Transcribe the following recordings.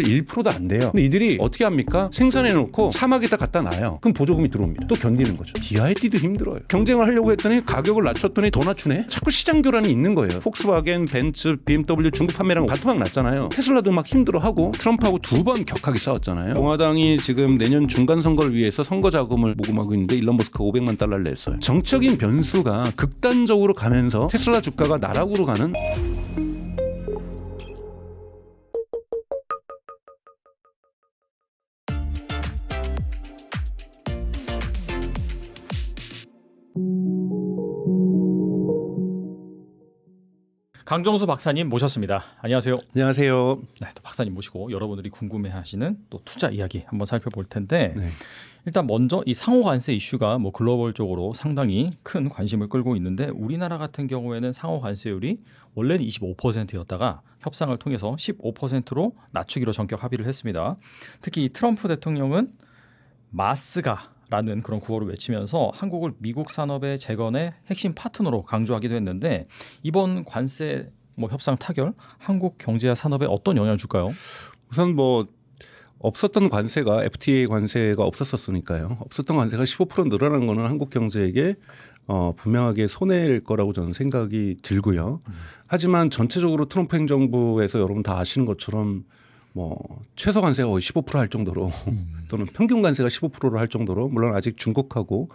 1%도 안 돼요. 근데 이들이 어떻게 합니까? 생산해놓고 사막에다 갖다 놔요. 그럼 보조금이 들어옵니다. 또 견디는 거죠. BYD도 힘들어요. 경쟁을 하려고 했더니 가격을 낮췄더니 더 낮추네. 자꾸 시장 교란이 있는 거예요. 폭스바겐, 벤츠, BMW 중국 판매량 바토막 났잖아요. 테슬라도 막 힘들어하고 트럼프하고 두 번 격하게 싸웠잖아요. 공화당이 지금 내년 중간 선거를 위해서 선거 자금을 모금하고 있는데 일론 머스크가 $500만 냈어요. 정적인 변수가 극단적으로 가면서 테슬라 주가가 나락으로 가는. 강정수 박사님 모셨습니다. 안녕하세요. 안녕하세요. 네, 또 박사님 모시고 여러분들이 궁금해하시는 또 투자 이야기 한번 살펴볼 텐데 네. 일단 먼저 이 상호 관세 이슈가 뭐 글로벌적으로 상당히 큰 관심을 끌고 있는데 우리나라 같은 경우에는 상호 관세율이 원래는 25%였다가 협상을 통해서 15%로 낮추기로 전격 합의를 했습니다. 특히 이 트럼프 대통령은 마스가라는 그런 구호를 외치면서 한국을 미국 산업의 재건의 핵심 파트너로 강조하기도 했는데 이번 관세 협상 타결 한국 경제와 산업에 어떤 영향을 줄까요? 우선 없었던 관세가 FTA 관세가 없었으니까요. 없었던 관세가 15% 늘어난 거는 한국 경제에게 분명하게 손해일 거라고 저는 생각이 들고요. 하지만 전체적으로 트럼프 행정부에서 여러분 다 아시는 것처럼 최소 관세가 거의 15% 할 정도로 또는 평균 관세가 15%로 할 정도로 물론 아직 중국하고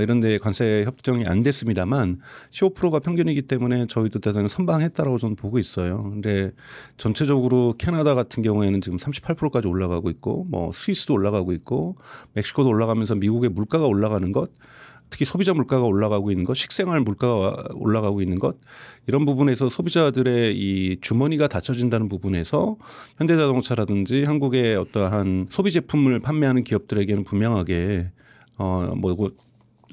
이런 데 관세 협정이 안 됐습니다만 15%가 평균이기 때문에 저희도 대단히 선방했다라고 저는 보고 있어요. 근데 전체적으로 캐나다 같은 경우에는 지금 38%까지 올라가고 있고 스위스도 올라가고 있고 멕시코도 올라가면서 미국의 물가가 올라가는 것 특히 소비자 물가가 올라가고 있는 것, 식생활 물가가 올라가고 있는 것 이런 부분에서 소비자들의 이 주머니가 닫혀진다는 부분에서 현대자동차라든지 한국의 어떠한 소비 제품을 판매하는 기업들에게는 분명하게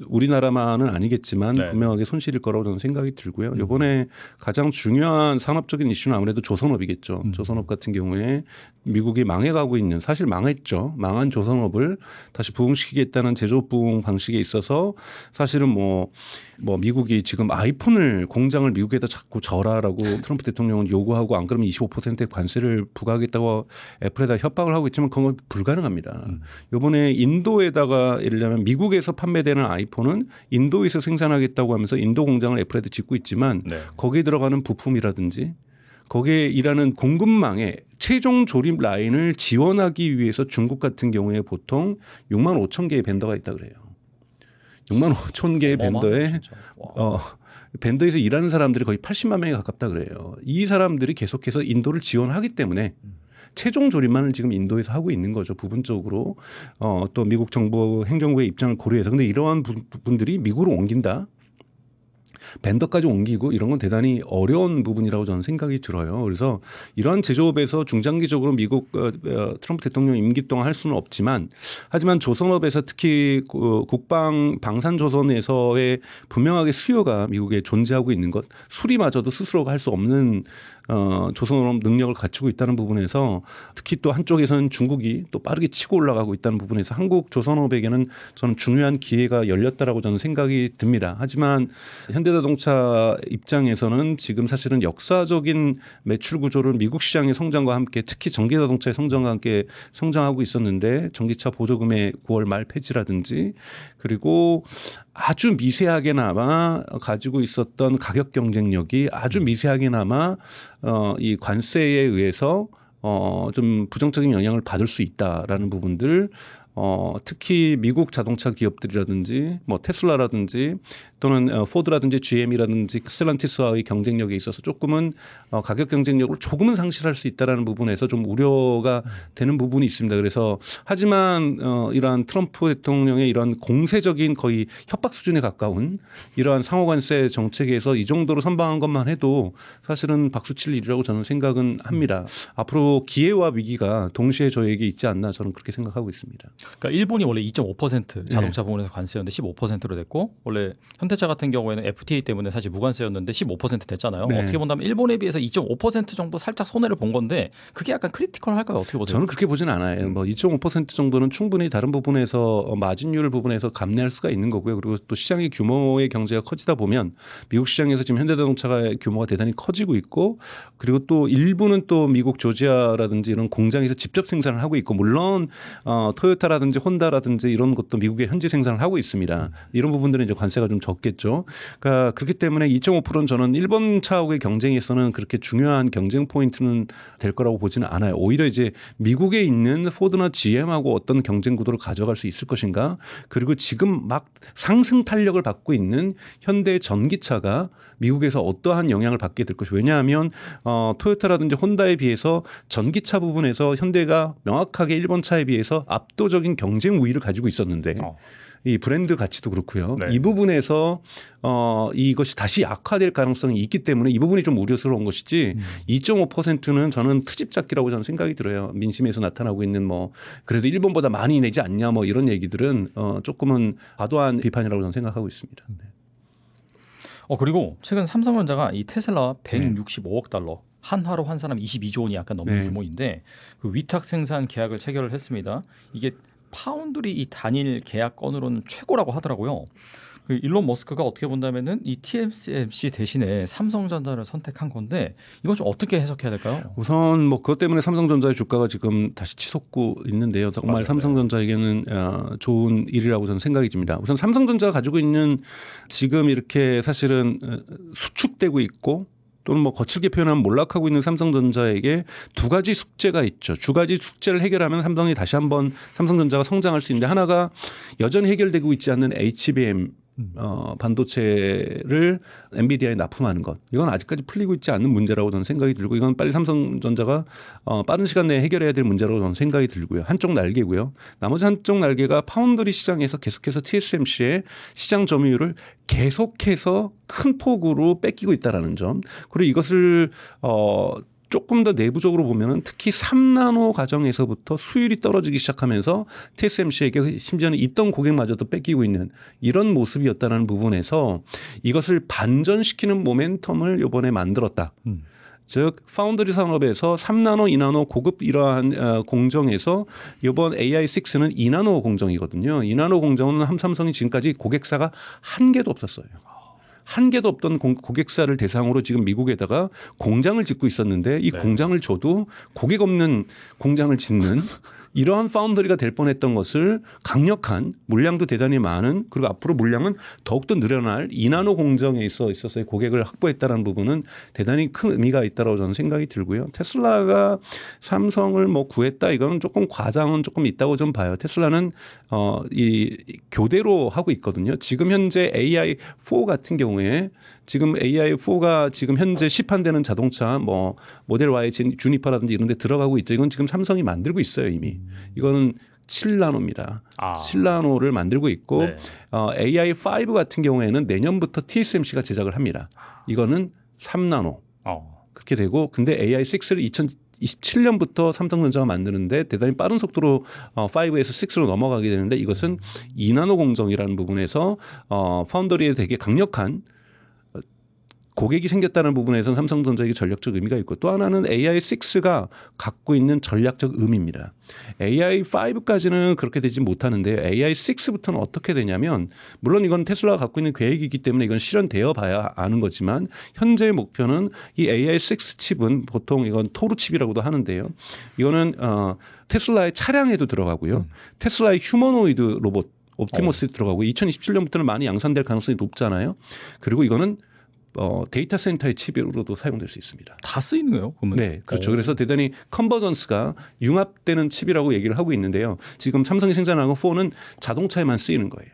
우리나라만은 아니겠지만 네. 분명하게 손실일 거라고 저는 생각이 들고요. 이번에 가장 중요한 산업적인 이슈는 아무래도 조선업이겠죠. 조선업 같은 경우에 미국이 망해가고 있는 사실 망했죠. 망한 조선업을 다시 부흥시키겠다는 제조업 부흥 방식에 있어서 사실은 미국이 지금 아이폰을 공장을 미국에다 자꾸 절하라고 트럼프 대통령은 요구하고 안 그러면 25%의 관세를 부과하겠다고 애플에다 협박을 하고 있지만 그건 불가능합니다. 이번에 인도에다가 예를 들면 미국에서 판매되는 아이폰은 인도에서 생산하겠다고 하면서 인도 공장을 애플에다 짓고 있지만 네. 거기에 들어가는 부품이라든지 거기에 일하는 공급망의 최종 조립 라인을 지원하기 위해서 중국 같은 경우에 보통 6만 5천 개의 벤더가 있다 그래요. 6만 5천 개의 벤더에 벤더에서 일하는 사람들이 거의 80만 명에 가깝다 그래요. 이 사람들이 계속해서 인도를 지원하기 때문에 최종 조립만을 지금 인도에서 하고 있는 거죠. 부분적으로 또 미국 정부 행정부의 입장을 고려해서. 근데 이러한 부분들이 미국으로 옮긴다. 벤더까지 옮기고 이런 건 대단히 어려운 부분이라고 저는 생각이 들어요. 그래서 이러한 제조업에서 중장기적으로 미국 트럼프 대통령 임기 동안 할 수는 없지만 하지만 조선업에서 특히 국방 방산조선에서의 분명하게 수요가 미국에 존재하고 있는 것 수리마저도 스스로가 할 수 없는 조선업 능력을 갖추고 있다는 부분에서 특히 또 한쪽에서는 중국이 또 빠르게 치고 올라가고 있다는 부분에서 한국 조선업에게는 저는 중요한 기회가 열렸다라고 저는 생각이 듭니다. 하지만 현대자동차 입장에서는 지금 사실은 역사적인 매출 구조를 미국 시장의 성장과 함께 특히 전기자동차의 성장과 함께 성장하고 있었는데 전기차 보조금의 9월 말 폐지라든지 그리고 아주 미세하게나마 가지고 있었던 가격 경쟁력이 아주 미세하게나마 이 관세에 의해서 좀 부정적인 영향을 받을 수 있다라는 부분들 특히 미국 자동차 기업들이라든지 테슬라라든지 또는 포드라든지 GM이라든지 스텔란티스와의 경쟁력에 있어서 조금은 가격 경쟁력을 조금은 상실할 수 있다라는 부분에서 좀 우려가 되는 부분이 있습니다. 그래서 하지만 이러한 트럼프 대통령의 이러한 공세적인 거의 협박 수준에 가까운 이러한 상호관세 정책에서 이 정도로 선방한 것만 해도 사실은 박수칠 일이라고 저는 생각은 합니다. 앞으로 기회와 위기가 동시에 저에게 있지 않나 저는 그렇게 생각하고 있습니다. 그러니까 일본이 원래 2.5% 자동차 부분에서 관세였는데 15%로 됐고 원래 현대차 같은 경우에는 FTA 때문에 사실 무관세였는데 15% 됐잖아요. 네. 어떻게 본다면 일본에 비해서 2.5% 정도 살짝 손해를 본 건데 그게 약간 크리티컬할까요? 어떻게 보세요? 저는 그렇게 보지는 않아요. 뭐 2.5% 정도는 충분히 다른 부분에서 마진율 부분에서 감내할 수가 있는 거고요. 그리고 또 시장의 규모의 경제가 커지다 보면 미국 시장에서 지금 현대자동차가 규모가 대단히 커지고 있고 그리고 또 일부는 또 미국 조지아라든지 이런 공장에서 직접 생산을 하고 있고 물론 토요타라든지 혼다라든지 이런 것도 미국에 현지 생산을 하고 있습니다. 이런 부분들은 이제 관세가 좀 적겠죠. 그러니까 그렇기 때문에 2.5%는 저는 일본 차하고의 경쟁에서는 그렇게 중요한 경쟁 포인트는 될 거라고 보지는 않아요. 오히려 이제 미국에 있는 포드나 GM하고 어떤 경쟁 구도를 가져갈 수 있을 것인가. 그리고 지금 막 상승 탄력을 받고 있는 현대 전기차가 미국에서 어떠한 영향을 받게 될 것이 왜냐하면 토요타라든지 혼다에 비해서 전기차 부분에서 현대가 명확하게 일본 차에 비해서 압도적인 경쟁 우위를 가지고 있었는데 이 브랜드 가치도 그렇고요. 네. 이 부분에서 이것이 다시 악화될 가능성이 있기 때문에 이 부분이 좀 우려스러운 것이지 2.5%는 저는 트집 잡기라고 저는 생각이 들어요. 민심에서 나타나고 있는 뭐 그래도 일본보다 많이 내지 않냐 뭐 이런 얘기들은 조금은 과도한 비판이라고 저는 생각하고 있습니다. 네. 그리고 최근 삼성전자가 이 테슬라 165억 달러 한화로 환산하면 22조 원이 약간 넘는 규모인데 그 위탁 생산 계약을 체결을 했습니다. 이게 파운드리 이 단일 계약 건으로는 최고라고 하더라고요. 그 일론 머스크가 어떻게 본다면은 이 TSMC 대신에 삼성전자를 선택한 건데 이건 좀 어떻게 해석해야 될까요? 우선 뭐 그것 때문에 삼성전자의 주가가 지금 다시 치솟고 있는데요. 정말 맞아요. 삼성전자에게는 좋은 일이라고 저는 생각이 듭니다. 우선 삼성전자가 가지고 있는 지금 이렇게 사실은 수축되고 있고 또는 뭐 거칠게 표현하면 몰락하고 있는 삼성전자에게 두 가지 숙제가 있죠. 두 가지 숙제를 해결하면 삼성이 다시 한번 삼성전자가 성장할 수 있는데 하나가 여전히 해결되고 있지 않는 HBM 반도체를 엔비디아에 납품하는 것. 이건 아직까지 풀리고 있지 않는 문제라고 저는 생각이 들고 이건 빨리 삼성전자가 빠른 시간 내에 해결해야 될 문제라고 저는 생각이 들고요. 한쪽 날개고요. 나머지 한쪽 날개가 파운드리 시장에서 계속해서 TSMC의 시장 점유율을 계속해서 큰 폭으로 뺏기고 있다라는 점. 그리고 이것을 조금 더 내부적으로 보면은 특히 3나노 과정에서부터 수율이 떨어지기 시작하면서 TSMC에게 심지어는 있던 고객마저도 뺏기고 있는 이런 모습이었다는 부분에서 이것을 반전시키는 모멘텀을 이번에 만들었다. 즉 파운드리 산업에서 3나노, 2나노 고급 이러한 공정에서 이번 AI6는 2나노 공정이거든요. 2나노 공정은 삼성이 지금까지 고객사가 한 개도 없었어요. 한 개도 없던 고객사를 대상으로 지금 미국에다가 공장을 짓고 있었는데 이 공장을 줘도 고객 없는 공장을 짓는 이러한 파운더리가 될 뻔했던 것을 강력한 물량도 대단히 많은 그리고 앞으로 물량은 더욱더 늘어날 2나노 공정에 있어서의 고객을 확보했다는 부분은 대단히 큰 의미가 있다고 저는 생각이 들고요. 테슬라가 삼성을 뭐 구했다 이거는 조금 과장은 조금 있다고 좀 봐요. 테슬라는 이 교대로 하고 있거든요. 지금 현재 AI4 같은 경우에 지금 AI4가 지금 현재 시판되는 자동차 뭐 모델 Y, 주니퍼라든지 이런 데 들어가고 있죠. 이건 지금 삼성이 만들고 있어요 이미. 이거는 7나노입니다. 7나노를 만들고 있고 AI5 같은 경우에는 내년부터 TSMC가 제작을 합니다. 이거는 3나노. 그렇게 되고 근데 AI6를 2027년부터 삼성전자가 만드는데 대단히 빠른 속도로 5에서 6로 넘어가게 되는데 이것은 2나노 공정이라는 부분에서 파운더리에 되게 강력한 고객이 생겼다는 부분에서는 삼성전자에게 전략적 의미가 있고 또 하나는 AI6가 갖고 있는 전략적 의미입니다. AI5까지는 그렇게 되지 못하는데요. AI6부터는 어떻게 되냐면 물론 이건 테슬라가 갖고 있는 계획이기 때문에 이건 실현되어 봐야 아는 거지만 현재의 목표는 이 AI6 칩은 보통 이건 토르 칩이라고도 하는데요. 이거는 테슬라의 차량에도 들어가고요. 테슬라의 휴머노이드 로봇 옵티머스에 들어가고 2027년부터는 많이 양산될 가능성이 높잖아요. 그리고 이거는 데이터 센터의 칩으로도 사용될 수 있습니다. 다 쓰이는 거예요? 그러면? 네, 그렇죠. 그래서 대단히 컨버전스가 융합되는 칩이라고 얘기를 하고 있는데요. 지금 삼성이 생산하는 4는 자동차에만 쓰이는 거예요.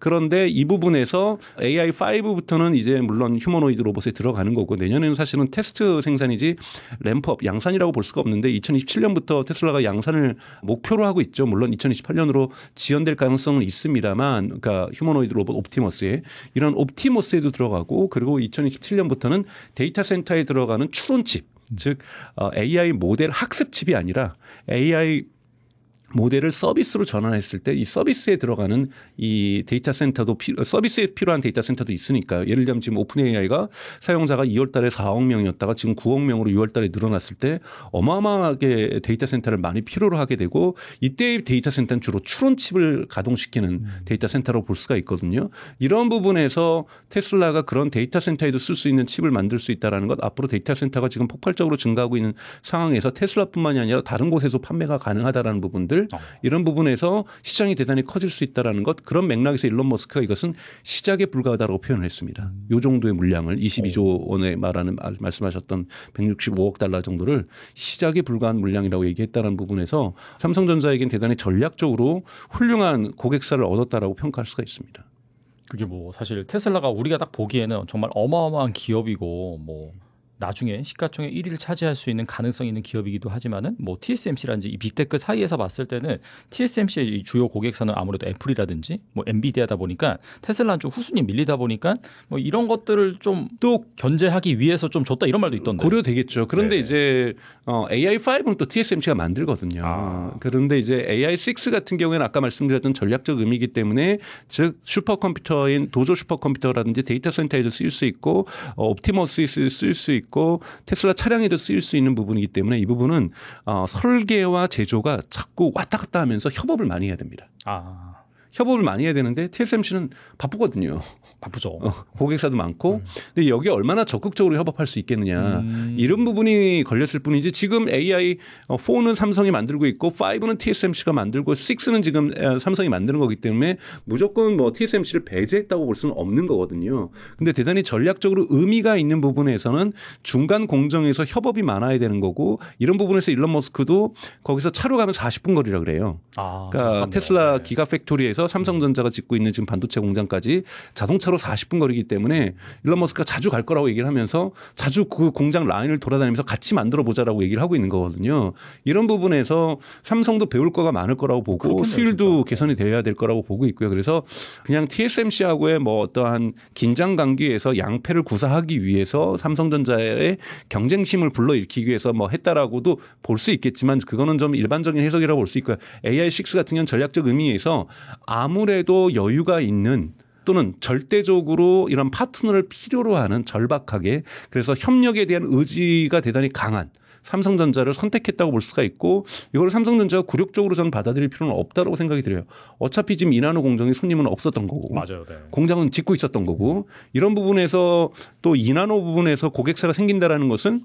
그런데 이 부분에서 AI5부터는 이제 물론 휴머노이드 로봇에 들어가는 거고 내년에는 사실은 테스트 생산이지 램프업 양산이라고 볼 수가 없는데 2027년부터 테슬라가 양산을 목표로 하고 있죠. 물론 2028년으로 지연될 가능성은 있습니다만 그러니까 휴머노이드 로봇 옵티머스에 이런 옵티머스에도 들어가고 그리고 2027년부터는 데이터 센터에 들어가는 추론칩 즉 AI 모델 학습 칩이 아니라 AI 모델을 서비스로 전환했을 때 이 서비스에 들어가는 이 데이터 센터도 서비스에 필요한 데이터 센터도 있으니까요. 예를 들면 지금 오픈 AI가 사용자가 2월 달에 4억 명이었다가 지금 9억 명으로 6월 달에 늘어났을 때 어마어마하게 데이터 센터를 많이 필요로 하게 되고 이때의 데이터 센터는 주로 추론칩을 가동시키는 데이터 센터로 볼 수가 있거든요. 이런 부분에서 테슬라가 그런 데이터 센터에도 쓸 수 있는 칩을 만들 수 있다는 것, 앞으로 데이터 센터가 지금 폭발적으로 증가하고 있는 상황에서 테슬라뿐만이 아니라 다른 곳에서 판매가 가능하다라는 부분들, 이런 부분에서 시장이 대단히 커질 수 있다는 것, 그런 맥락에서 일론 머스크가 이것은 시작에 불과하다고 표현을 했습니다. 이 정도의 물량을 22조 원에 말씀하셨던 165억 달러 정도를 시작에 불과한 물량이라고 얘기했다는 부분에서 삼성전자에겐 대단히 전략적으로 훌륭한 고객사를 얻었다라고 평가할 수가 있습니다. 그게 뭐 사실 테슬라가 우리가 딱 보기에는 정말 어마어마한 기업이고 뭐 나중에 시가총액 1위를 차지할 수 있는 가능성이 있는 기업이기도 하지만은 뭐 TSMC라든지 이 빅테크 사이에서 봤을 때는 TSMC의 주요 고객사는 아무래도 애플이라든지 뭐 엔비디아다 보니까 테슬라는 좀 후순위 밀리다 보니까 뭐 이런 것들을 좀 또 견제하기 위해서 좀 줬다 이런 말도 있던데. 고려되겠죠. 그런데 네. 이제 AI5는 또 TSMC가 만들거든요. 그런데 이제 AI6 같은 경우에는 아까 말씀드렸던 전략적 의미이기 때문에 즉 슈퍼컴퓨터인 도조 슈퍼컴퓨터라든지 데이터 센터에도 쓰일 수 있고 옵티머스에 쓸 수 있고 테슬라 차량에도 쓰일 수 있는 부분이기 때문에 이 부분은 설계와 제조가 자꾸 왔다 갔다 하면서 협업을 많이 해야 됩니다. 협업을 많이 해야 되는데 TSMC는 바쁘거든요. 바쁘죠. 고객사도 많고. 근데 여기에 얼마나 적극적으로 협업할 수 있겠느냐. 이런 부분이 걸렸을 뿐이지 지금 AI 4는 삼성이 만들고 있고 5는 TSMC가 만들고 6는 지금 삼성이 만드는 거기 때문에 무조건 뭐 TSMC를 배제했다고 볼 수는 없는 거거든요. 근데 대단히 전략적으로 의미가 있는 부분에서는 중간 공정에서 협업이 많아야 되는 거고 이런 부분에서 일론 머스크도 거기서 차로 가면 40분 거리라 그래요. 그러니까 테슬라 기가 팩토리에서 삼성전자가 짓고 있는 지금 반도체 공장까지 자동차로 40분 거리기 때문에 일론 머스크가 자주 갈 거라고 얘기를 하면서 자주 그 공장 라인을 돌아다니면서 같이 만들어 보자라고 얘기를 하고 있는 거거든요. 이런 부분에서 삼성도 배울 거가 많을 거라고 보고 수율도 개선이 돼야 될 거라고 보고 있고요. 그래서 그냥 TSMC하고의 뭐 어떠한 긴장 관계에서 양패를 구사하기 위해서 삼성전자의 경쟁심을 불러일으키기 위해서 뭐 했다라고도 볼 수 있겠지만 그거는 좀 일반적인 해석이라고 볼 수 있고요. AI6 같은 경우는 전략적 의미에서 아무래도 여유가 있는 또는 절대적으로 이런 파트너를 필요로 하는 절박하게 그래서 협력에 대한 의지가 대단히 강한 삼성전자를 선택했다고 볼 수가 있고 이걸 삼성전자가 굴욕적으로 저는 받아들일 필요는 없다고 생각이 들어요. 어차피 지금 이나노 공정에 손님은 없었던 거고 맞아요. 네. 공장은 짓고 있었던 거고 이런 부분에서 또 이나노 부분에서 고객사가 생긴다라는 것은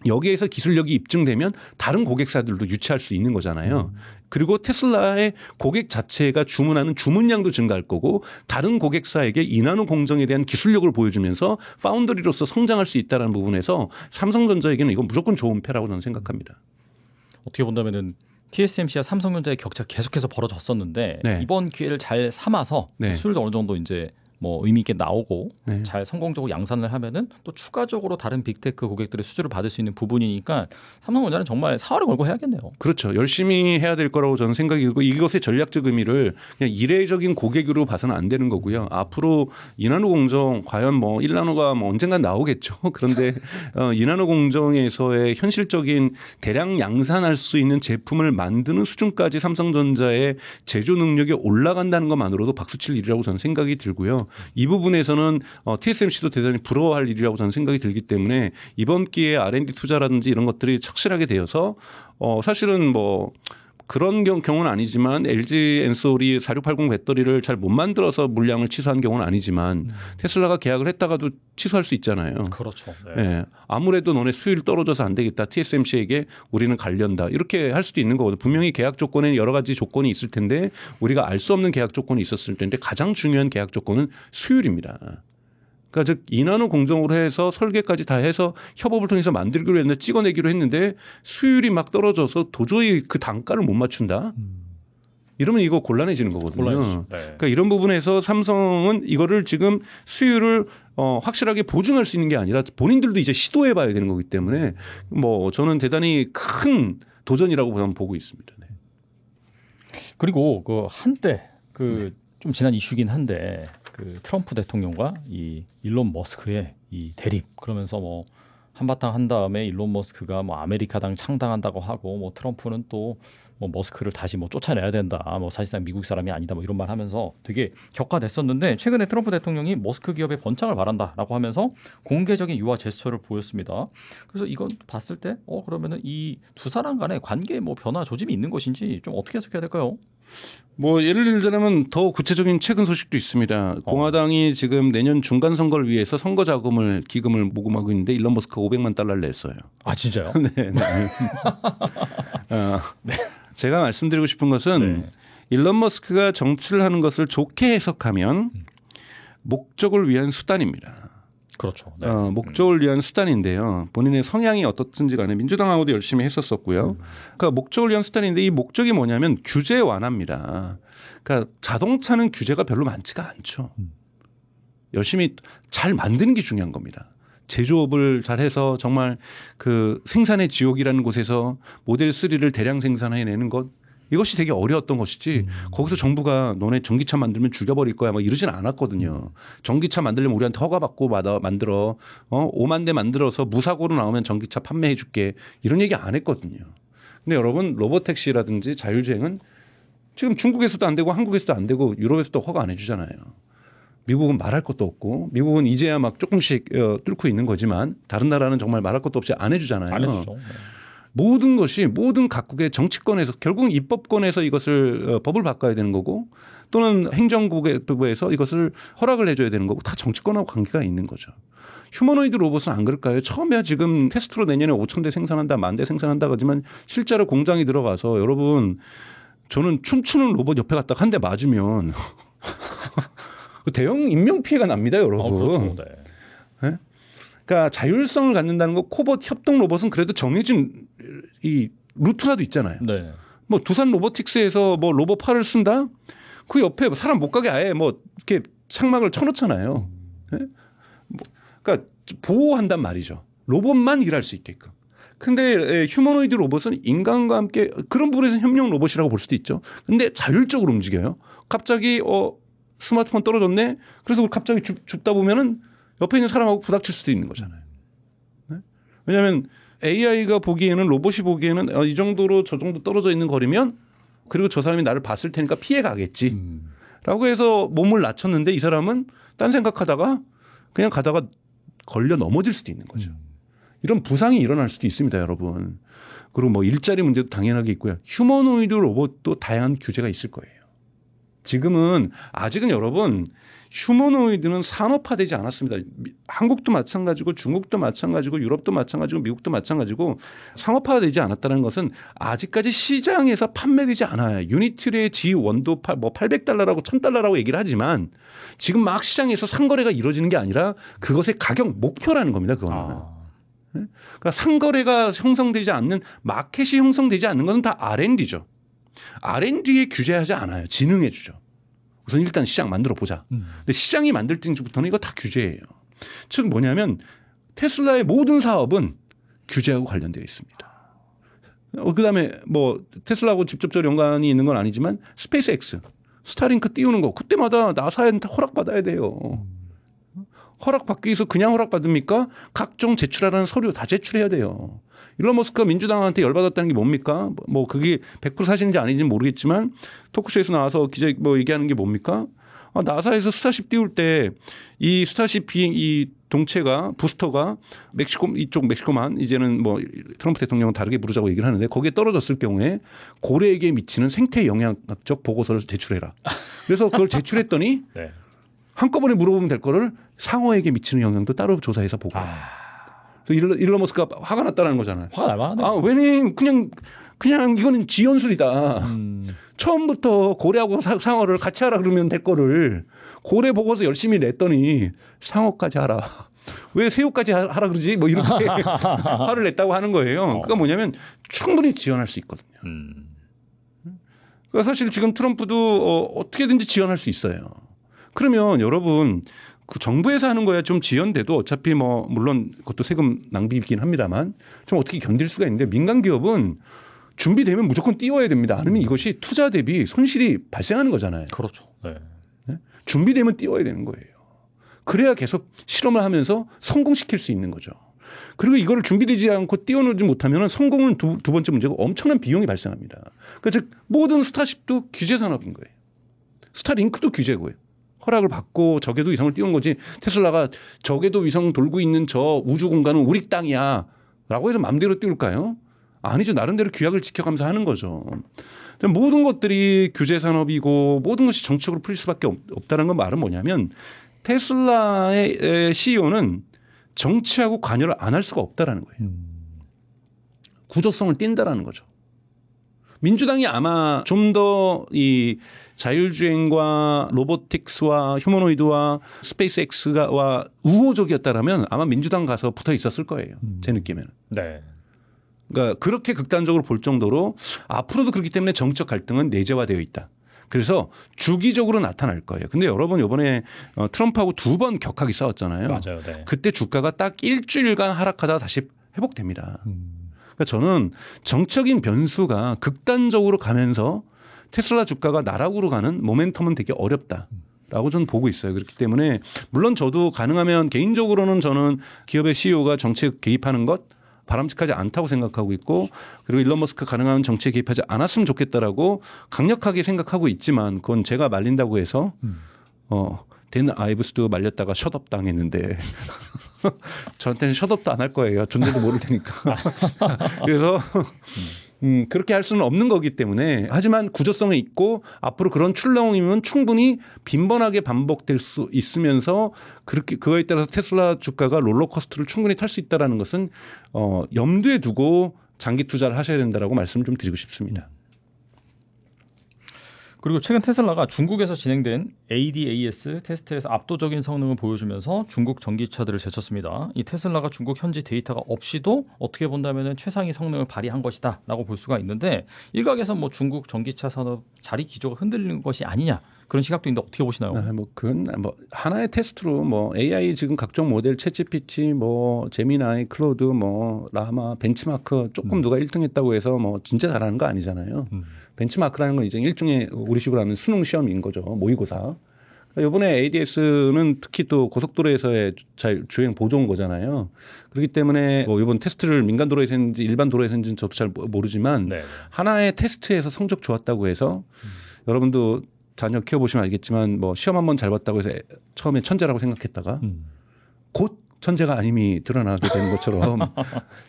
여기에서 기술력이 입증되면 다른 고객사들도 유치할 수 있는 거잖아요. 그리고 테슬라의 고객 자체가 주문하는 주문량도 증가할 거고 다른 고객사에게 이나노 공정에 대한 기술력을 보여주면서 파운더리로서 성장할 수 있다는 부분에서 삼성전자에게는 이건 무조건 좋은 패라고 저는 생각합니다. 어떻게 본다면은 TSMC와 삼성전자의 격차 계속해서 벌어졌었는데 네. 이번 기회를 잘 삼아서 네. 수율도 어느 정도 이제 뭐 의미 있게 나오고 네. 잘 성공적으로 양산을 하면은 또 추가적으로 다른 빅테크 고객들의 수주를 받을 수 있는 부분이니까 삼성전자는 정말 사활을 걸고 해야겠네요. 그렇죠. 열심히 해야 될 거라고 저는 생각이 들고 이것의 전략적 의미를 그냥 이례적인 고객으로 봐서는 안 되는 거고요. 앞으로 이나노 공정 과연 뭐 1나노가 뭐 언젠간 나오겠죠. 그런데 이나노 공정에서의 현실적인 대량 양산할 수 있는 제품을 만드는 수준까지 삼성전자의 제조 능력이 올라간다는 것만으로도 박수칠 일이라고 저는 생각이 들고요. 이 부분에서는 TSMC도 대단히 부러워할 일이라고 저는 생각이 들기 때문에 이번 기회에 R&D 투자라든지 이런 것들이 착실하게 되어서 사실은 뭐 그런 경우는 아니지만 LG 엔솔이 4680 배터리를 잘 못 만들어서 물량을 취소한 경우는 아니지만 테슬라가 계약을 했다가도 취소할 수 있잖아요. 그렇죠. 네. 네. 아무래도 너네 수율 떨어져서 안 되겠다. TSMC에게 우리는 관련다. 이렇게 할 수도 있는 거거든요. 분명히 계약 조건에는 여러 가지 조건이 있을 텐데 우리가 알 수 없는 계약 조건이 있었을 텐데 가장 중요한 계약 조건은 수율입니다. 그러니까 즉 이나노 공정으로 해서 설계까지 다 해서 협업을 통해서 만들기로 했는데 찍어내기로 했는데 수율이 막 떨어져서 도저히 그 단가를 못 맞춘다. 이러면 이거 곤란해지는 거거든요. 네. 그러니까 이런 부분에서 삼성은 이거를 지금 수율을 확실하게 보증할 수 있는 게 아니라 본인들도 이제 시도해봐야 되는 거기 때문에 뭐 저는 대단히 큰 도전이라고 저는 보고 있습니다. 네. 그리고 그 한때 좀 지난 이슈긴 한데 그 트럼프 대통령과 이 일론 머스크의 이 대립 그러면서 뭐 한바탕 한 다음에 일론 머스크가 뭐 아메리카당 창당한다고 하고 뭐 트럼프는 또 뭐 머스크를 다시 뭐 쫓아내야 된다. 뭐 사실상 미국 사람이 아니다. 뭐 이런 말 하면서 되게 격화됐었는데 최근에 트럼프 대통령이 머스크 기업의 번창을 바란다라고 하면서 공개적인 유화 제스처를 보였습니다. 그래서 이건 봤을 때 그러면은 이 두 사람 간의 관계에 뭐 변화 조짐이 있는 것인지 좀 어떻게 해석해야 될까요? 뭐 예를 들자면 더 구체적인 최근 소식도 있습니다. 공화당이 지금 내년 중간 선거를 위해서 선거 자금을 기금을 모금하고 있는데 일론 머스크가 500만 달러를 냈어요. 아 진짜요? 네. 네. 제가 말씀드리고 싶은 것은 네. 일론 머스크가 정치를 하는 것을 좋게 해석하면 목적을 위한 수단입니다. 그렇죠. 네. 목적을 위한 수단인데요. 본인의 성향이 어떻든지 간에 민주당하고도 열심히 했었었고요. 그러니까 목적을 위한 수단인데 이 목적이 뭐냐면 규제 완화입니다. 그러니까 자동차는 규제가 별로 많지가 않죠. 열심히 잘 만드는 게 중요한 겁니다. 제조업을 잘해서 정말 그 생산의 지옥이라는 곳에서 모델 3를 대량 생산해내는 것 이것이 되게 어려웠던 것이지 거기서 정부가 너네 전기차 만들면 죽여버릴 거야 막 이러진 않았거든요. 전기차 만들려면 우리한테 허가받고 만들어 5만 대 만들어서 무사고로 나오면 전기차 판매해 줄게 이런 얘기 안 했거든요. 근데 여러분 로보택시라든지 자율주행은 지금 중국에서도 안 되고 한국에서도 안 되고 유럽에서도 허가 안 해주잖아요. 미국은 말할 것도 없고 미국은 이제야 막 조금씩 뚫고 있는 거지만 다른 나라는 정말 말할 것도 없이 안 해주잖아요. 안 해주죠. 네. 모든 각국의 정치권에서 결국 입법권에서 이것을 법을 바꿔야 되는 거고 또는 행정부에서 이것을 허락을 해줘야 되는 거고 다 정치권하고 관계가 있는 거죠. 휴머노이드 로봇은 안 그럴까요? 처음에 지금 테스트로 내년에 5,000대 생산한다, 10,000대 생산한다 하지만 실제로 공장이 들어가서 여러분 저는 춤추는 로봇 옆에 갔다가 한 대 맞으면 대형 인명 피해가 납니다, 여러분. 그렇죠. 네. 네? 그러니까 자율성을 갖는다는 거 코봇 협동 로봇은 그래도 정해진 이 루트라도 있잖아요. 네. 뭐 두산 로보틱스에서 뭐 로봇 팔을 쓴다? 그 옆에 사람 못 가게 아예 뭐 이렇게 창막을 쳐놓잖아요. 네? 그러니까 보호한단 말이죠. 로봇만 일할 수 있게끔. 근데 휴머노이드 로봇은 인간과 함께 그런 부분에서 협력 로봇이라고 볼 수도 있죠. 근데 자율적으로 움직여요. 갑자기 스마트폰 떨어졌네. 그래서 갑자기 줍다 보면은 옆에 있는 사람하고 부닥칠 수도 있는 거잖아요. 네? 왜냐하면 AI가 보기에는 로봇이 보기에는 이 정도로 저 정도 떨어져 있는 거리면 그리고 저 사람이 나를 봤을 테니까 피해 가겠지. 라고 해서 몸을 낮췄는데 이 사람은 딴 생각하다가 그냥 가다가 걸려 넘어질 수도 있는 거죠. 이런 부상이 일어날 수도 있습니다, 여러분. 그리고 뭐 일자리 문제도 당연하게 있고요. 휴머노이드 로봇도 다양한 규제가 있을 거예요. 지금은 아직은 여러분 휴머노이드는 산업화되지 않았습니다. 한국도 마찬가지고 중국도 마찬가지고 유럽도 마찬가지고 미국도 마찬가지고 상업화되지 않았다는 것은 아직까지 시장에서 판매되지 않아요. 유니트의 G1도 800달러라고 1000달러라고 얘기를 하지만 지금 막 시장에서 상거래가 이루어지는 게 아니라 그것의 가격 목표라는 겁니다. 그거는. 그러니까 상거래가 형성되지 않는 마켓이 형성되지 않는 것은 다 R&D죠. R&D에 규제하지 않아요. 진흥해 주죠. 우선 일단 시장 만들어 보자. 근데 시장이 만들 때부터는 이거 다 규제예요. 즉 뭐냐면 테슬라의 모든 사업은 규제하고 관련되어 있습니다. 그다음에 뭐 테슬라하고 직접적으로 연관이 있는 건 아니지만 스페이스X, 스타링크 띄우는 거 그때마다 나사한테 허락받아야 돼요. 허락받기 위해서 그냥 허락받습니까? 각종 제출하라는 서류 다 제출해야 돼요. 일론 머스크가 민주당한테 열받았다는 게 뭡니까? 뭐 그게 100% 사실인지 아닌지는 모르겠지만 토크쇼에서 나와서 기자 뭐 얘기하는 게 뭡니까? 나사에서 스타쉽 띄울 때 이 스타쉽 비행 이 동체가 부스터가 이쪽 멕시코만 이제는 뭐 트럼프 대통령은 다르게 부르자고 얘기를 하는데 거기에 떨어졌을 경우에 고래에게 미치는 생태 영향학적 보고서를 제출해라. 그래서 그걸 제출했더니 네. 한꺼번에 물어보면 될 거를 상어에게 미치는 영향도 따로 조사해서 보고. 일론 머스크가 화가 났다는 거잖아요. 화가 날만하네. 왜냐면 그냥 이거는 지연술이다. 처음부터 고래하고 상어를 같이 하라 그러면 될 거를 고래 보고서 열심히 냈더니 상어까지 하라. 왜 새우까지 하라 그러지? 뭐 이렇게 화를 냈다고 하는 거예요. 그러니까 뭐냐면 충분히 지연할 수 있거든요. 그러니까 사실 지금 트럼프도 어떻게든지 지연할 수 있어요. 그러면 여러분 그 정부에서 하는 거야 좀 지연돼도 어차피 뭐 물론 그것도 세금 낭비이긴 합니다만 좀 어떻게 견딜 수가 있는데 민간 기업은 준비되면 무조건 띄워야 됩니다. 아니면 이것이 투자 대비 손실이 발생하는 거잖아요. 그렇죠. 네. 네? 준비되면 띄워야 되는 거예요. 그래야 계속 실험을 하면서 성공시킬 수 있는 거죠. 그리고 이거를 준비되지 않고 띄워놓지 못하면 성공은 두 번째 문제고 엄청난 비용이 발생합니다. 그러니까 즉 모든 스타쉽도 규제 산업인 거예요. 스타링크도 규제고요. 허락을 받고 저궤도 위성을 띄운 거지 테슬라가 저궤도 위성 돌고 있는 저 우주 공간은 우리 땅이야 라고 해서 마음대로 띄울까요? 아니죠. 나름대로 규약을 지켜가면서 하는 거죠. 모든 것들이 규제 산업이고 모든 것이 정치적으로 풀릴 수밖에 없다는 건 말은 뭐냐면 테슬라의 CEO는 정치하고 관여를 안 할 수가 없다라는 거예요. 구조성을 띈다라는 거죠. 민주당이 아마 좀 더 이 자율주행과 로보틱스와 휴머노이드와 스페이스X와 우호적이었다라면 아마 민주당 가서 붙어 있었을 거예요. 제 느낌에는. 네. 그러니까 그렇게 극단적으로 볼 정도로 앞으로도 그렇기 때문에 정치적 갈등은 내재화되어 있다. 그래서 주기적으로 나타날 거예요. 근데 여러분 이번에 트럼프하고 2번 격하게 싸웠잖아요. 맞아요. 네. 그때 주가가 딱 일주일간 하락하다가 다시 회복됩니다. 그러니까 저는 정치적인 변수가 극단적으로 가면서 테슬라 주가가 나락으로 가는 모멘텀은 되게 어렵다라고 저는 보고 있어요. 그렇기 때문에 물론 저도 가능하면 개인적으로는 저는 기업의 CEO가 정치에 개입하는 것 바람직하지 않다고 생각하고 있고 그리고 일론 머스크 가능하면 정치에 개입하지 않았으면 좋겠다라고 강력하게 생각하고 있지만 그건 제가 말린다고 해서 댄 아이브스도 말렸다가 셧업 당했는데 저한테는 셧업도 안 할 거예요. 존재도 모를 테니까. 그래서 그렇게 할 수는 없는 거기 때문에 하지만 구조성이 있고 앞으로 그런 출렁임은 충분히 빈번하게 반복될 수 있으면서 그렇게 그거에 따라서 테슬라 주가가 롤러코스터를 충분히 탈 수 있다는 것은 염두에 두고 장기 투자를 하셔야 된다라고 말씀을 좀 드리고 싶습니다. 그리고 최근 테슬라가 중국에서 진행된 ADAS 테스트에서 압도적인 성능을 보여주면서 중국 전기차들을 제쳤습니다. 이 테슬라가 중국 현지 데이터가 없이도 어떻게 본다면 최상위 성능을 발휘한 것이다라고 볼 수가 있는데 일각에서 뭐 중국 전기차 산업 자리 기조가 흔들리는 것이 아니냐 그런 시각도 있는데 어떻게 보시나요? 그건 하나의 테스트로 AI 지금 각종 모델 챗GPT 제미나이 클로드 라마 벤치마크 조금 누가 1등했다고 해서 진짜 잘하는 거 아니잖아요. 벤치마크라는 건 이제 일종의 우리식으로 하면 수능 시험인 거죠. 모의고사. 이번에 ADS는 특히 또 고속도로에서의 주행 보조인 거잖아요. 그렇기 때문에 이번 테스트를 민간 도로에서 했는지 일반 도로에서 했는지는 저도 잘 모르지만 네. 하나의 테스트에서 성적 좋았다고 해서 여러분도 자녀 키워보시면 알겠지만 시험 한번 잘 봤다고 해서 처음에 천재라고 생각했다가 곧 천재가 아님이 드러나게 되는 것처럼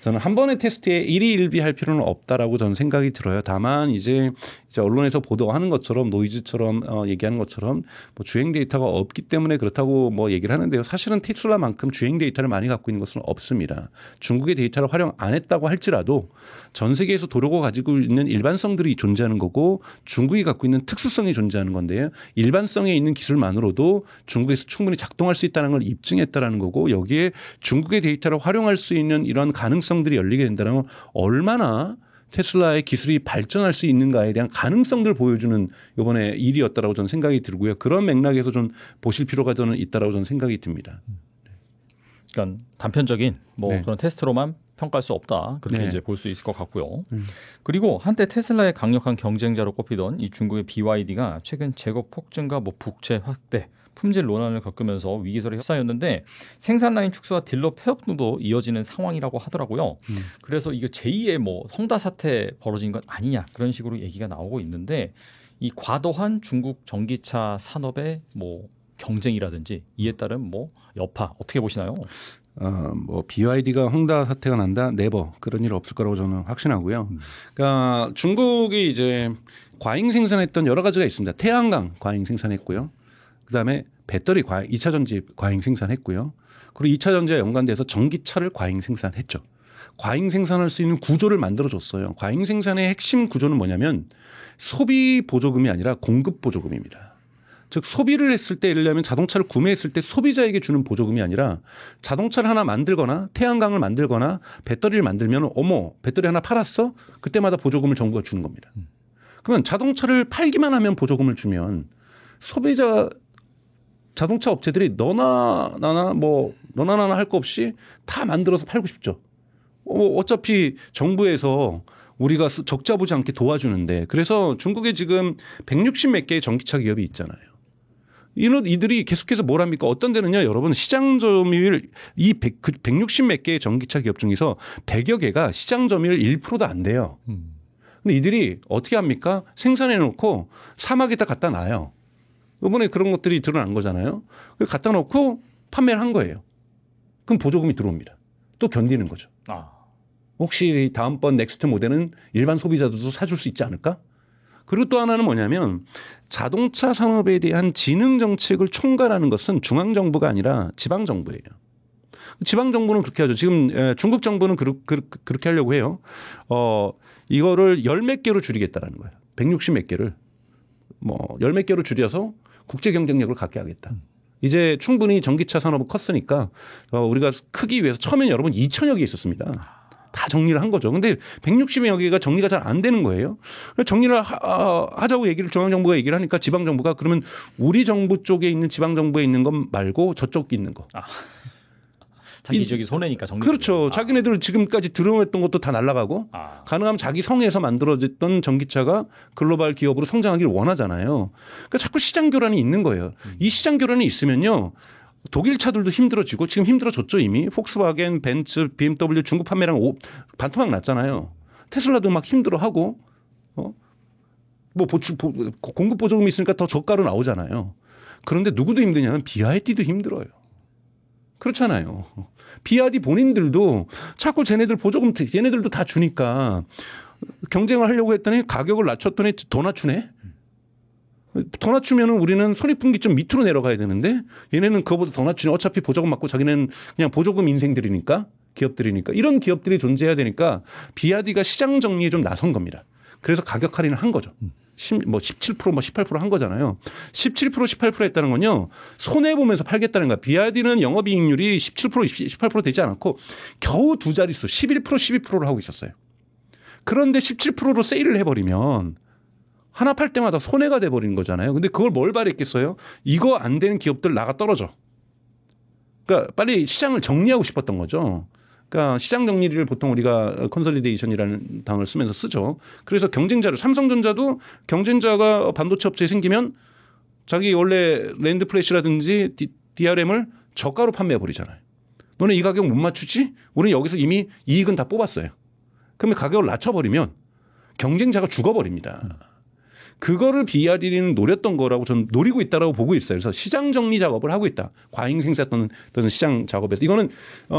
저는 한 번의 테스트에 일희일비할 필요는 없다라고 저는 생각이 들어요. 다만 이제 언론에서 보도하는 것처럼 노이즈처럼 얘기하는 것처럼 주행 데이터가 없기 때문에 그렇다고 얘기를 하는데요. 사실은 테슬라만큼 주행 데이터를 많이 갖고 있는 것은 없습니다. 중국의 데이터를 활용 안 했다고 할지라도 전 세계에서 도로가 가지고 있는 일반성들이 존재하는 거고 중국이 갖고 있는 특수성이 존재하는 건데요. 일반성에 있는 기술만으로도 중국에서 충분히 작동할 수 있다는 걸 입증했다라는 거고 여기에 중국의 데이터를 활용할 수 있는 이런 가능성들이 열리게 된다면 얼마나 테슬라의 기술이 발전할 수 있는가에 대한 가능성들을 보여주는 이번에 일이었다라고 저는 생각이 들고요. 그런 맥락에서 좀 보실 필요가 저는 있다라고 저는 생각이 듭니다. 그러니까 단편적인 네. 그런 테스트로만 평가할 수 없다. 그렇게 네. 이제 볼 수 있을 것 같고요. 그리고 한때 테슬라의 강력한 경쟁자로 꼽히던 이 중국의 BYD가 최근 재고 폭증과 북채 확대, 품질 논란을 겪으면서 위기설에 휩싸였는데 생산 라인 축소와 딜러 폐업 등도 이어지는 상황이라고 하더라고요. 그래서 이거 제2의 성다 사태 벌어진 것 아니냐 그런 식으로 얘기가 나오고 있는데 이 과도한 중국 전기차 산업의 경쟁이라든지 이에 따른 여파 어떻게 보시나요? BYD가 홍다 사태가 난다? 네버 그런 일 없을 거라고 저는 확신하고요. 그러니까 중국이 이제 과잉 생산했던 여러 가지가 있습니다. 태양광 과잉 생산했고요. 그다음에 배터리 2차 전지 과잉 생산했고요. 그리고 2차 전지와 연관돼서 전기차를 과잉 생산했죠. 과잉 생산할 수 있는 구조를 만들어줬어요. 과잉 생산의 핵심 구조는 뭐냐면 소비 보조금이 아니라 공급 보조금입니다. 즉 소비를 했을 때 예를 들면 자동차를 구매했을 때 소비자에게 주는 보조금이 아니라 자동차를 하나 만들거나 태양광을 만들거나 배터리를 만들면 배터리 하나 팔았어? 그때마다 보조금을 정부가 주는 겁니다. 그러면 자동차를 팔기만 하면 보조금을 주면 자동차 업체들이 너나 나나 할 거 없이 다 만들어서 팔고 싶죠. 어차피 정부에서 우리가 적자 보지 않게 도와주는데 그래서 중국에 지금 160몇 개의 전기차 기업이 있잖아요. 이들이 계속해서 뭘 합니까? 어떤 데는요, 여러분 시장 점유율 이 160 몇 개의 전기차 기업 중에서 100여 개가 시장 점유율 1%도 안 돼요. 근데 이들이 어떻게 합니까? 생산해 놓고 사막에다 갖다 놔요. 이번에 그런 것들이 드러난 거잖아요. 갖다 놓고 판매를 한 거예요. 그럼 보조금이 들어옵니다. 또 견디는 거죠. 혹시 다음번 넥스트 모델은 일반 소비자들도 사줄 수 있지 않을까? 그리고 또 하나는 뭐냐면 자동차 산업에 대한 진흥 정책을 총괄하는 것은 중앙 정부가 아니라 지방 정부예요. 지방 정부는 그렇게 하죠. 지금 중국 정부는 그렇게 하려고 해요. 이거를 열 몇 개로 줄이겠다라는 거예요. 160 몇 개를 열 몇 개로 줄여서 국제 경쟁력을 갖게 하겠다. 이제 충분히 전기차 산업은 컸으니까 우리가 크기 위해서 처음엔 여러분 2천여 개 있었습니다. 다 정리를 한 거죠. 근데 160여 개가 정리가 잘 안 되는 거예요. 정리를 하자고 중앙정부가 얘기를 하니까 지방정부가 그러면 우리 정부 쪽에 있는 지방정부에 있는 것 말고 저쪽 있는 거. 자기 지역이 손해니까 정리. 그렇죠. 자기네들 지금까지 들어냈던 것도 다 날아가고 가능하면 자기 성에서 만들어졌던 전기차가 글로벌 기업으로 성장하기를 원하잖아요. 그러니까 자꾸 시장 교란이 있는 거예요. 이 시장 교란이 있으면요. 독일 차들도 힘들어지고 지금 힘들어졌죠 이미. 폭스바겐, 벤츠, BMW 중국 판매량 반토막 났잖아요. 테슬라도 막 힘들어하고 공급 보조금이 있으니까 더 저가로 나오잖아요. 그런데 누구도 힘드냐면 BYD도 힘들어요. 그렇잖아요. BYD 본인들도 자꾸 얘네들도 다 주니까 경쟁을 하려고 했더니 가격을 낮췄더니 더 낮추네. 더 낮추면 우리는 손익분기 좀 밑으로 내려가야 되는데 얘네는 그거보다 더 낮추니 어차피 보조금 받고 자기는 그냥 보조금 인생들이니까 기업들이니까 이런 기업들이 존재해야 되니까 BYD가 시장 정리에 좀 나선 겁니다. 그래서 가격 할인을 한 거죠. 17% 18% 한 거잖아요. 17% 18% 했다는 건요. 손해 보면서 팔겠다는 거야. BYD는 영업이익률이 17% 18% 되지 않았고 겨우 두 자릿수 11% 12%를 하고 있었어요. 그런데 17%로 세일을 해버리면 하나 팔 때마다 손해가 돼버리는 거잖아요. 근데 그걸 뭘 바랬겠어요? 이거 안 되는 기업들 나가 떨어져. 그러니까 빨리 시장을 정리하고 싶었던 거죠. 그러니까 시장 정리를 보통 우리가 컨설리데이션이라는 단어를 쓰면서 쓰죠. 그래서 삼성전자도 경쟁자가 반도체 업체에 생기면 자기 원래 랜드 플래시라든지 DRM을 저가로 판매해 버리잖아요. 너네 이 가격 못 맞추지? 우리는 여기서 이미 이익은 다 뽑았어요. 그러면 가격을 낮춰버리면 경쟁자가 죽어버립니다. 그거를 BYD는 노렸던 거라고 저는 노리고 있다라고 보고 있어요. 그래서 시장 정리 작업을 하고 있다. 과잉 생산 또는 시장 작업에서 이거는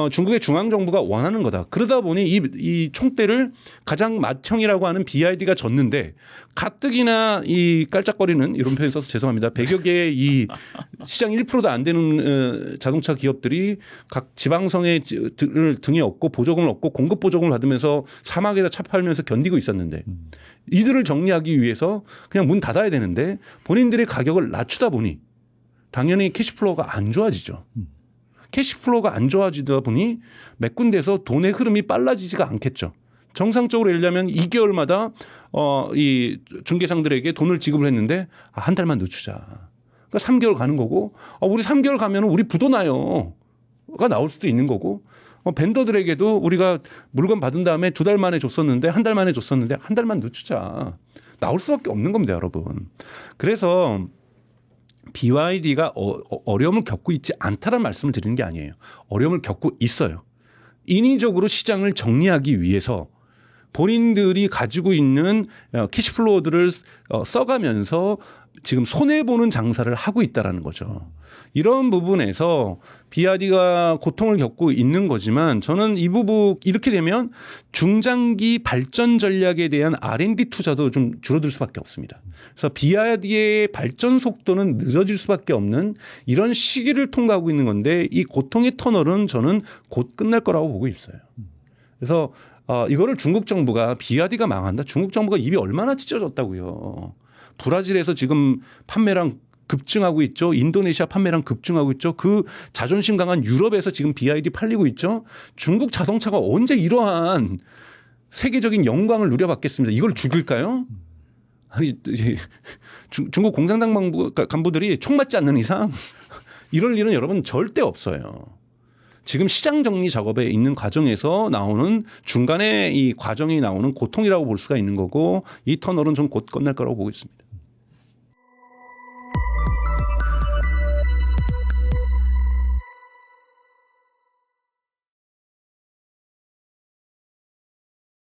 중국의 중앙 정부가 원하는 거다. 그러다 보니 이 총대를 가장 맏형이라고 하는 BYD가 졌는데 가뜩이나 이 깔짝거리는 이런 표현 써서 죄송합니다. 100여 개의 이 시장 1%도 안 되는 자동차 기업들이 각 지방성의 등에 업고 보조금을 얻고 공급 보조금을 받으면서 사막에다 차 팔면서 견디고 있었는데 이들을 정리하기 위해서 그냥 문 닫아야 되는데 본인들의 가격을 낮추다 보니 당연히 캐시플로우가 안 좋아지죠. 캐시플로우가 안 좋아지다 보니 몇 군데에서 돈의 흐름이 빨라지지가 않겠죠. 정상적으로 예를 들면 2개월마다 이 중개상들에게 돈을 지급을 했는데 한 달만 늦추자. 그러니까 3개월 가는 거고 우리 3개월 가면 우리 부도 나요가 나올 수도 있는 거고 벤더들에게도 우리가 물건 받은 다음에 2달 만에 줬었는데 한 달 만에 줬었는데 한 달만 늦추자. 나올 수밖에 없는 겁니다, 여러분. 그래서 BYD가 어려움을 겪고 있지 않다는 말씀을 드리는 게 아니에요. 어려움을 겪고 있어요. 인위적으로 시장을 정리하기 위해서 본인들이 가지고 있는 캐시플로우들을 써가면서 지금 손해보는 장사를 하고 있다는 거죠. 이런 부분에서 BYD가 고통을 겪고 있는 거지만 저는 이 부분 이렇게 되면 중장기 발전 전략에 대한 R&D 투자도 좀 줄어들 수밖에 없습니다. 그래서 BYD의 발전 속도는 늦어질 수밖에 없는 이런 시기를 통과하고 있는 건데 이 고통의 터널은 저는 곧 끝날 거라고 보고 있어요. 그래서 이거를 중국 정부가 BYD가 망한다. 중국 정부가 입이 얼마나 찢어졌다고요. 브라질에서 지금 판매량 급증하고 있죠. 인도네시아 판매량 급증하고 있죠. 그 자존심 강한 유럽에서 지금 BYD 팔리고 있죠. 중국 자동차가 언제 이러한 세계적인 영광을 누려받겠습니다. 이걸 죽일까요? 아니 중국 공산당 간부들이 총 맞지 않는 이상 이럴 일은 여러분 절대 없어요. 지금 시장 정리 작업에 있는 과정에서 나오는 중간에 이 과정이 나오는 고통이라고 볼 수가 있는 거고 이 터널은 좀 곧 끝날 거라고 보고 있습니다.